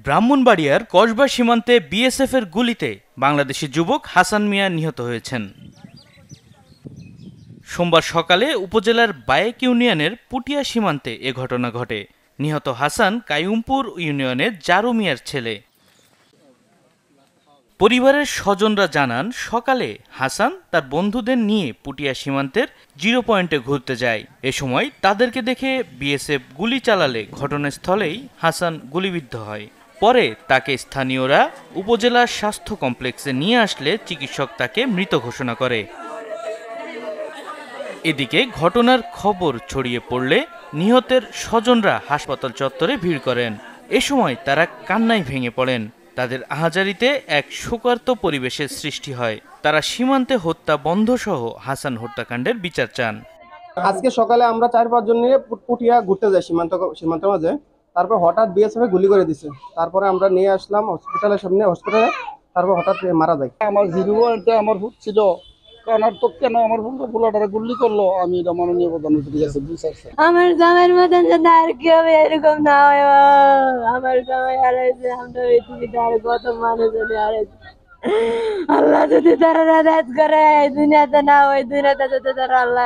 ব্রাহ্মণবাড়িয়ার কসবা সীমান্তে বিএসএফের গুলিতে বাংলাদেশি যুবক হাসান মিয়া নিহত হয়েছেন। সোমবার সকালে উপজেলার বায়েক ইউনিয়নের পুটিয়া সীমান্তে এ ঘটনা ঘটে। নিহত হাসান কায়ুমপুর ইউনিয়নের জারু মিয়ার ছেলে। পরিবারের স্বজনরা জানান, সকালে হাসান তার বন্ধুদের নিয়ে পুটিয়া সীমান্তের 0 পয়েন্টে ঘুরতে যায়। এ সময় তাদেরকে দেখে বিএসএফ গুলি চালালে ঘটনাস্থলেই হাসান গুলিবিদ্ধ হয়। পরে তাকে স্থানীয়রা উপজেলা স্বাস্থ্য কমপ্লেক্সে নিয়ে আসলে চিকিৎসক তাকে মৃত ঘোষণা করে। এদিকে ঘটনার খবর ছড়িয়ে পড়লে নিহতের স্বজনরা হাসপাতাল চত্বরে ভিড় করেন। এ সময় তারা কান্নায় ভেঙে পড়েন। তাদের আহাজারিতে এক শোকার্ত পরিবেশের সৃষ্টি হয়। তারা সীমান্তে হত্যা বন্ধ সহ হাসান হত্যাকাণ্ডের বিচার চান। আজকে সকালে আমরা 4-5 জন নিয়ে পুটিয়া ঘুরতে যাই সীমান্তের মাঝে। তারপর হঠাৎ বিএসএফ গুলি করে দিছে। তারপরে আমরা নিয়ে আসলাম হসপিটালের সামনে, হসপিটালে তারপর হঠাৎ মারা যায়। আমার 0 পয়েন্টে আমার ভূত ছিল, কারণ তো কেন আমার ফুলটারে গুলি করলো, আমি এটা মাননীয় প্রধানমন্ত্রীর কাছে বিচারছি। আমার জামাইয়ের মতন যদি আর কেউ এরকম না হয়, আমার জামাই হারাইছে, আমরা পৃথিবীতে আর কত মানুষ হারাইছে। আল্লাহ যদি তারা রাত করে দুনিয়াতে না হয়, দুনিয়াতে যদি তারা আল্লাহ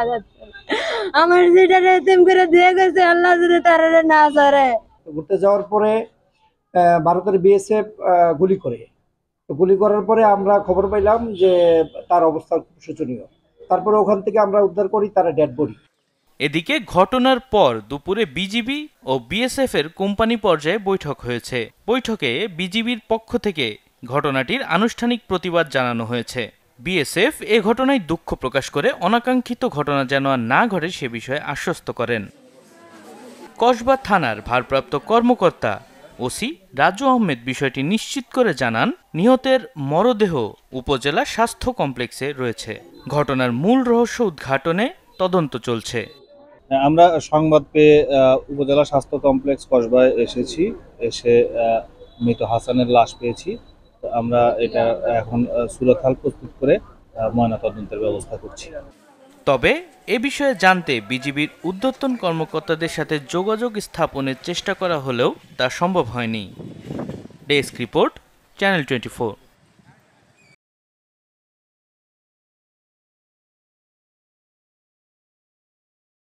আমার যেটা রেতিম করে দিয়ে গেছে, আল্লাহ যদি তারা না সরে। ঘুরতে যাওয়ার পরে ভারতের বিএসএফ গুলি করে। গুলি করার পরে আমরা খবর পাইলাম যে তার অবস্থা খুব শোচনীয়। তারপরে ওখান থেকে আমরা উদ্ধার করি তার ডেড বডি। এদিকে ঘটনার পর দুপুরে বিজিবি ও বিএসএফ এর কোম্পানি পর্যায়ে বৈঠক হয়েছে। বৈঠকে বিজিবির পক্ষ থেকে ঘটনাটির আনুষ্ঠানিক প্রতিবাদ জানানো হয়েছে। বিএসএফ এ ঘটনায় দুঃখ প্রকাশ করে অনাকাঙ্ক্ষিত ঘটনা যেন আর না ঘটে সে বিষয়ে আশ্বস্ত করেন। কসবা থানার ভারপ্রাপ্ত কর্মকর্তা ওসি রাজু আহমেদ বিষয়টি নিশ্চিত করে জানান, নিহতের মরদেহ উপজেলা স্বাস্থ্য কমপ্লেক্সে রয়েছে। ঘটনার মূল রহস্য উদ্ঘাটনে তদন্ত চলছে। আমরা সংবাদ পেয়ে উপজেলা স্বাস্থ্য কমপ্লেক্স কসবায় এসেছি। এসে মৃত হাসানের লাশ পেয়েছি। আমরা এটা এখন সুরতহাল প্রস্তুত করে ময়নাতদন্তের ব্যবস্থা করছি। তবে এ বিষয়ে জানতে বিজিবির ঊর্ধ্বতন কর্মকর্তাদের সাথে যোগাযোগ স্থাপনের চেষ্টা করা হলেও তা সম্ভব হয়নি। Desk report, channel 24।